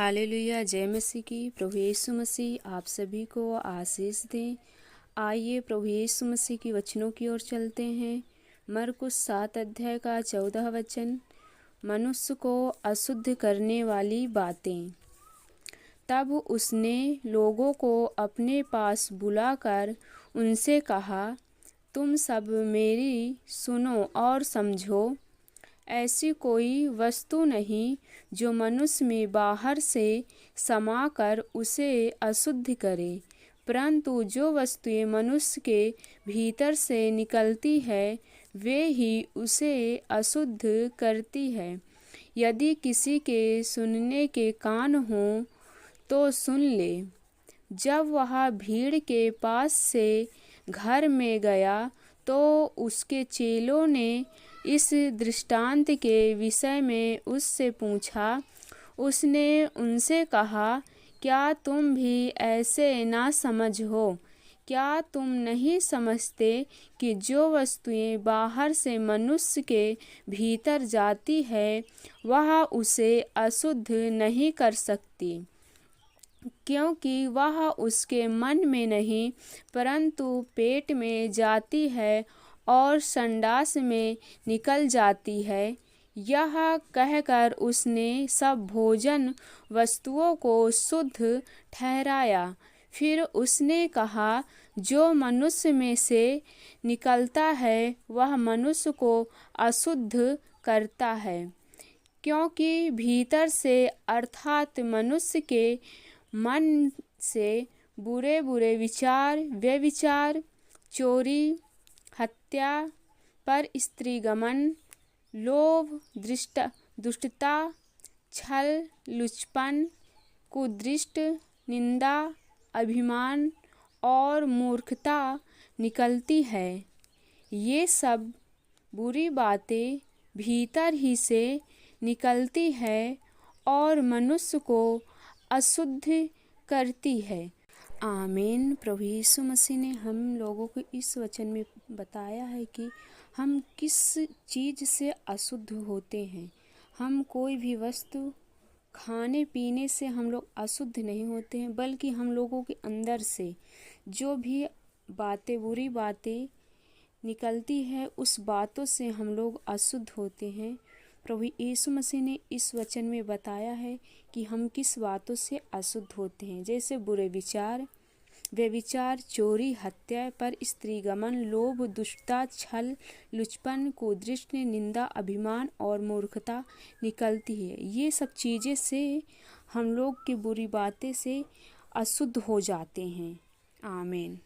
Hallelujah. जय मसीह की। प्रभु यीशु मसीह आप सभी को आशीष दें। आइए प्रभु यीशु मसीह की वचनों की ओर चलते हैं। मरकुस 7 अध्याय का 14 वचन, मनुष्य को अशुद्ध करने वाली बातें। तब उसने लोगों को अपने पास बुलाकर उनसे कहा, तुम सब मेरी सुनो और समझो। ऐसी कोई वस्तु नहीं जो मनुष्य में बाहर से समाकर उसे अशुद्ध करे, परंतु जो वस्तुएं मनुष्य के भीतर से निकलती है वे ही उसे अशुद्ध करती है। यदि किसी के सुनने के कान हों तो सुन ले। जब वह भीड़ के पास से घर में गया तो उसके चेलों ने इस दृष्टांत के विषय में उससे पूछा। उसने उनसे कहा, क्या तुम भी ऐसे ना समझ हो? क्या तुम नहीं समझते कि जो वस्तुएं बाहर से मनुष्य के भीतर जाती है वह उसे अशुद्ध नहीं कर सकती, क्योंकि वह उसके मन में नहीं परंतु पेट में जाती है और संडास में निकल जाती है। यह कहकर उसने सब भोजन वस्तुओं को शुद्ध ठहराया। फिर उसने कहा, जो मनुष्य में से निकलता है वह मनुष्य को अशुद्ध करता है, क्योंकि भीतर से अर्थात मनुष्य के मन से बुरे बुरे विचार, व्यभिचार, चोरी, हत्या, पर स्त्रीगमन, लोभ, दुष्टता, छल, लुचपन, कुदृष्टि, निंदा, अभिमान और मूर्खता निकलती है। ये सब बुरी बातें भीतर ही से निकलती है और मनुष्य को अशुद्ध करती है। आमीन। प्रभु यीशु मसीह ने हम लोगों को इस वचन में बताया है कि हम किस चीज़ से अशुद्ध होते हैं। हम कोई भी वस्तु खाने पीने से हम लोग अशुद्ध नहीं होते हैं, बल्कि हम लोगों के अंदर से जो भी बातें, बुरी बातें निकलती है उस बातों से हम लोग अशुद्ध होते हैं। प्रभु यीशु मसीह ने इस वचन में बताया है कि हम किस बातों से अशुद्ध होते हैं, जैसे बुरे विचार, व्यभिचार, चोरी, हत्या, पर स्त्रीगमन, लोभ, दुष्टता, छल, लुचपन, कुदृष्टि, निंदा, अभिमान और मूर्खता निकलती है। ये सब चीज़ें से हम लोग की बुरी बातें से अशुद्ध हो जाते हैं। आमीन।